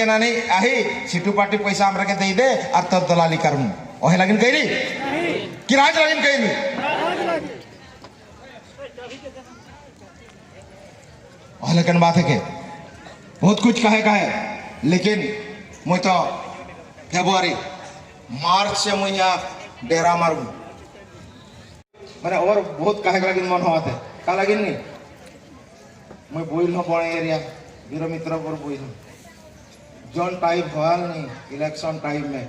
जे नानी आही सिटू पार्टी पैसा हमरा के दे दे और तो दलाली करमु ओहे लगिन कइली कि राज लगिन कइली ओहे लगन बात है के बहुत कुछ कहे लेकिन मुझ तो फेब्रुआरी मार्च से मुझे यहाँ डेरा मारू मैंने और बहुत कहे लगिन मन होते का लगिन नहीं मैं बोल बड़े एरिया वीर मित्र पर बोल जौन टाइम हल नहीं इलेक्शन टाइम में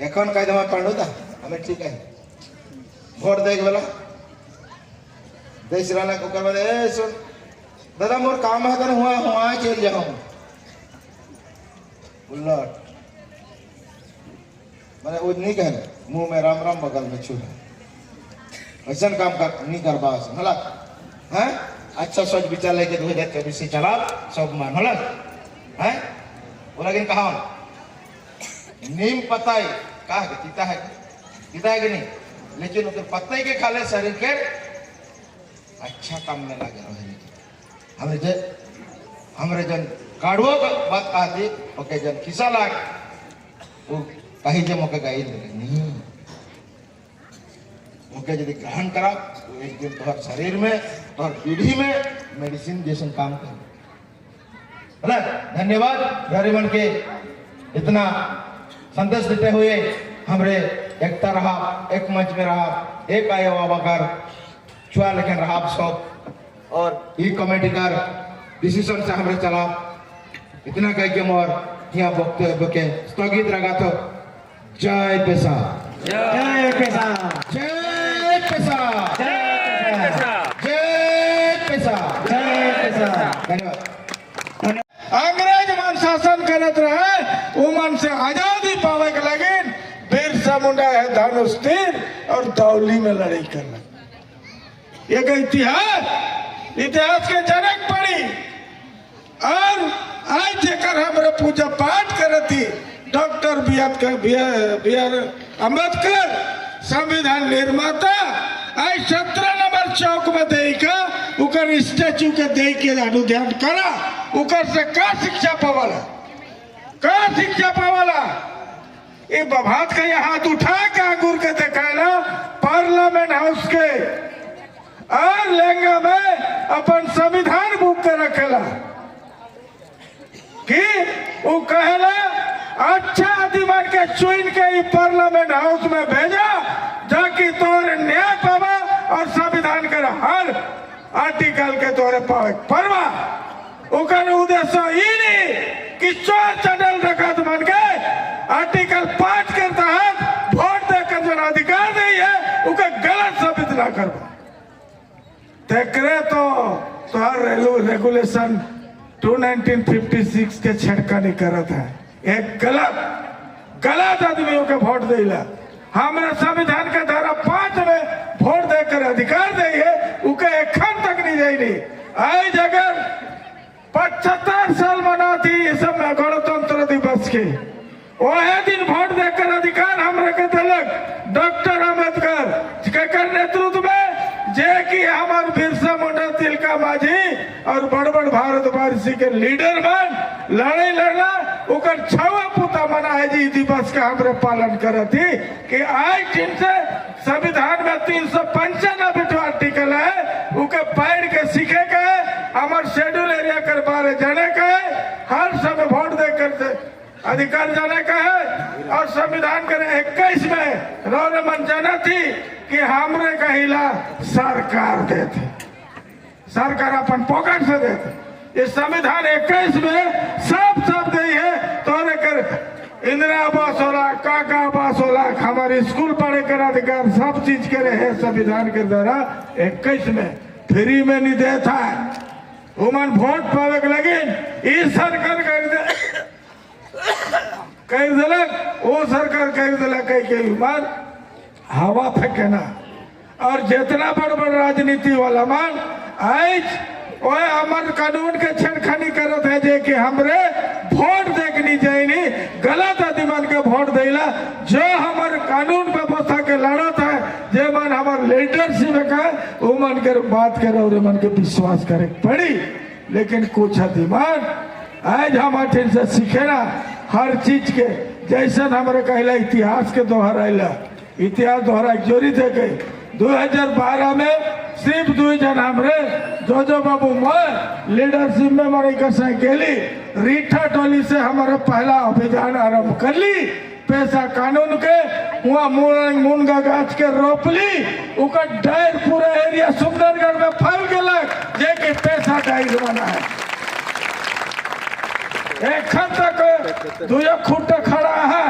एखन कह दे पांडू था हमें ठीक है भोट दे बोला देश रहना को कर ए सुन दादा मोर काम है तो हुआ हुआ चल जाऊं उल्लट मैंने वो नहीं कहना मुंह में राम राम बगल में छू ऐसा काम कर नहीं कर पास होला हैं अच्छा सोच विचार लेके 2024 चला सब मान होला हैं वो लेकिन कहा नीम पता है का है तीता है कि नहीं लेकिन उधर पत्ते के खाले शरीर के अच्छा काम में लगे रहे हमरे जन काढ़ो बात कहा थी ओके जन खिसा लाग वो कहीं जे मोके गई नहीं ओके यदि ग्रहण करा तो एक दिन तोहर शरीर में तोहर पीढ़ी में मेडिसिन जैसे काम कर धन्यवाद गरीबन के इतना संदेश देते हुए हमरे एकता रहा एक मंच में रहा एक आया बकर छुआ लेकिन रहा सब और ये कमेटी का डिसीजन से हमारे चला इतना कह के मोर यहाँ वक्तव्य के स्थगित रखा तो जय पेशा जय पेशा जय पेशा जय पेशा जय पेशा जय पेशा धन्यवाद। अंग्रेज मन शासन करत रहे वो मन से आजादी पावे के लगे बिरसा मुंडा है धनुष तीर और दौली में लड़ाई करना एक इतिहास के जनक पड़ी और आज जेकर हमारे पूजा पाठ करती डॉक्टर बी आर अम्बेडकर संविधान निर्माता आज 17 नंबर चौक में देगा उकर स्टैचू के दे के अनुध्यान करा उकर से का शिक्षा पावाला ये बभात का हाथ उठा के आगुर के दिखाना पार्लियामेंट हाउस के और लहंगा में अपन संविधान बुक के रखेला कि वो कहला अच्छा आदमी के चुन के पार्लियामेंट हाउस में भेजा जाकि तोरे न्याय पावा और संविधान के हर आर्टिकल के तोरे पावे परवा उकर उद्देश्य ये नहीं कि चोर चैनल रखत मन के आर्टिकल 5 के तहत वोट देकर जो अधिकार नहीं है उके गलत साबित ना करवा तेकरे तो हर रेगुलेशन 1956 के छेड़खानी करत है एक गलत आदमियों के वोट देला हमारे संविधान के धारा 5 में वोट देकर अधिकार दिए उके एखन तक नहीं जाइए आज अगर 75 साल मनाती इस समय गणतंत्र दिवस के वह दिन वोट देकर अधिकार हमरे के दिलक डॉक्टर अम्बेडकर के नेतृत्व में जे कि हमार बिरसा मुंडा तिलका माझी और बड़ भारतवर्षी के लीडर बन लड़ाई लड़ना उकर छवा पुता मना है जी दिवस का हमरे पालन करती कि आज दिन से संविधान में 395 आर्टिकल है उके पढ़ के सीखे के हमार शेड्यूल एरिया कर बारे जाने का है हर समय वोट देकर अधिकार जाने का है और संविधान के 21 में रोने मन जाना थी कि हमरे कहिला सरकार देते सरकार अपन पॉकेट से देते इस संविधान 21 में सब दे है तोरे कर इंदिरा आवास होला काका आवास होला हमारे स्कूल पढ़े कर अधिकार सब चीज करे है संविधान के द्वारा 21 में फ्री में नहीं देता है उमन वोट पावे के लगे इस सरकार कर दिलक वो सरकार कर दिलक के मान हवा फेंके ना और जितना बड़ राजनीति वाला मान आज वो हमारे कानून के छेड़खानी करत है जे कि हमरे वोट देखनी चाहिए गलत आदमी के वोट देला जो हमारे कानून पे बसा के लड़त है जे मन हमारे लीडरशिप का वो मन के बात करे और मन के विश्वास करे पड़ी लेकिन कुछ आदमी आज हम अठिन से सीखे ना हर चीज के, जैसे हमारे कहला इतिहास के दोहराइला, इतिहास दोहरा जोरी थे के 2012 में सिर्फ 2 जन हमरे जो बाबू मैं लीडरशिप में हमारे कैसे गेली रीठा टोली से हमारा पहला अभियान आरंभ कर ली। पैसा कानून के वहाँ मुनगा गाछ के रोपली, उका डायर पूरा एरिया सुंदरगढ़ में फैल गलक जे कि पैसा डायर बना है। एखन तक 2 फुट खड़ा है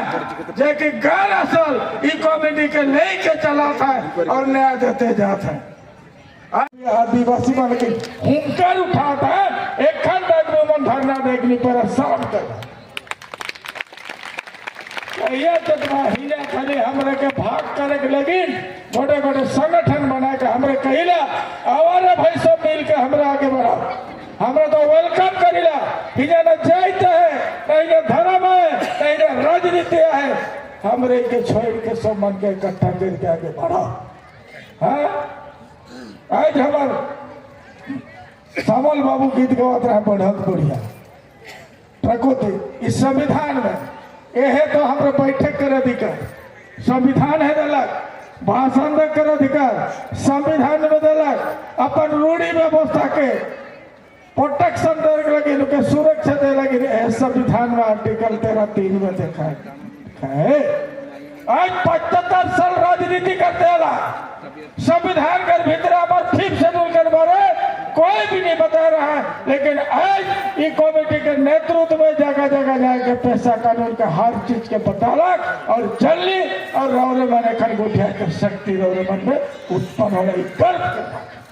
जे कि गैर असल ई कमेटी के लेके चला था और न्याय देते जाता है। आदिवासी मन के हुंकार उठाता है, एखन तक मन धरना देखने पर शाम तक ये जगह हीरा खाली हमरे के भाग करे के लेकिन बड़े बड़े संगठन बना के हमरे कहिला आवारे भाई सब मिल के हमरे आगे बढ़ा, हमरे तो वेलकम करिला। हिजा न जाते है नहीं न धर्म है नहीं न राजनीति है, हमरे के छोड़ के सब मन के इकट्ठा करके आगे बढ़ा। हाँ आज हमार सामल बाबू गीत गवात रहा बढ़त बढ़िया प्रकृति इस संविधान में यह तो हमारे बैठक कर अधिकार संविधान है दिलक, भाषण कर अधिकार संविधान में दिलक, अपन रूढ़ी व्यवस्था के प्रोटेक्शन दे लगी उनके सुरक्षा दे लगी संविधान में आर्टिकल 13(3) में देखा है। आज 75 साल राजनीति करते वाला संविधान के भीतर हमारे 5th शेड्यूल के बारे कोई भी नहीं बता रहा है, लेकिन आज ये कमेटी के नेतृत्व में जगह जगह जाके पैसा कानून के हर चीज के बतालक और जल्दी और रौरे मन खन गुठिया के शक्ति रौरे मन में उत्पन्न हो रही गर्व के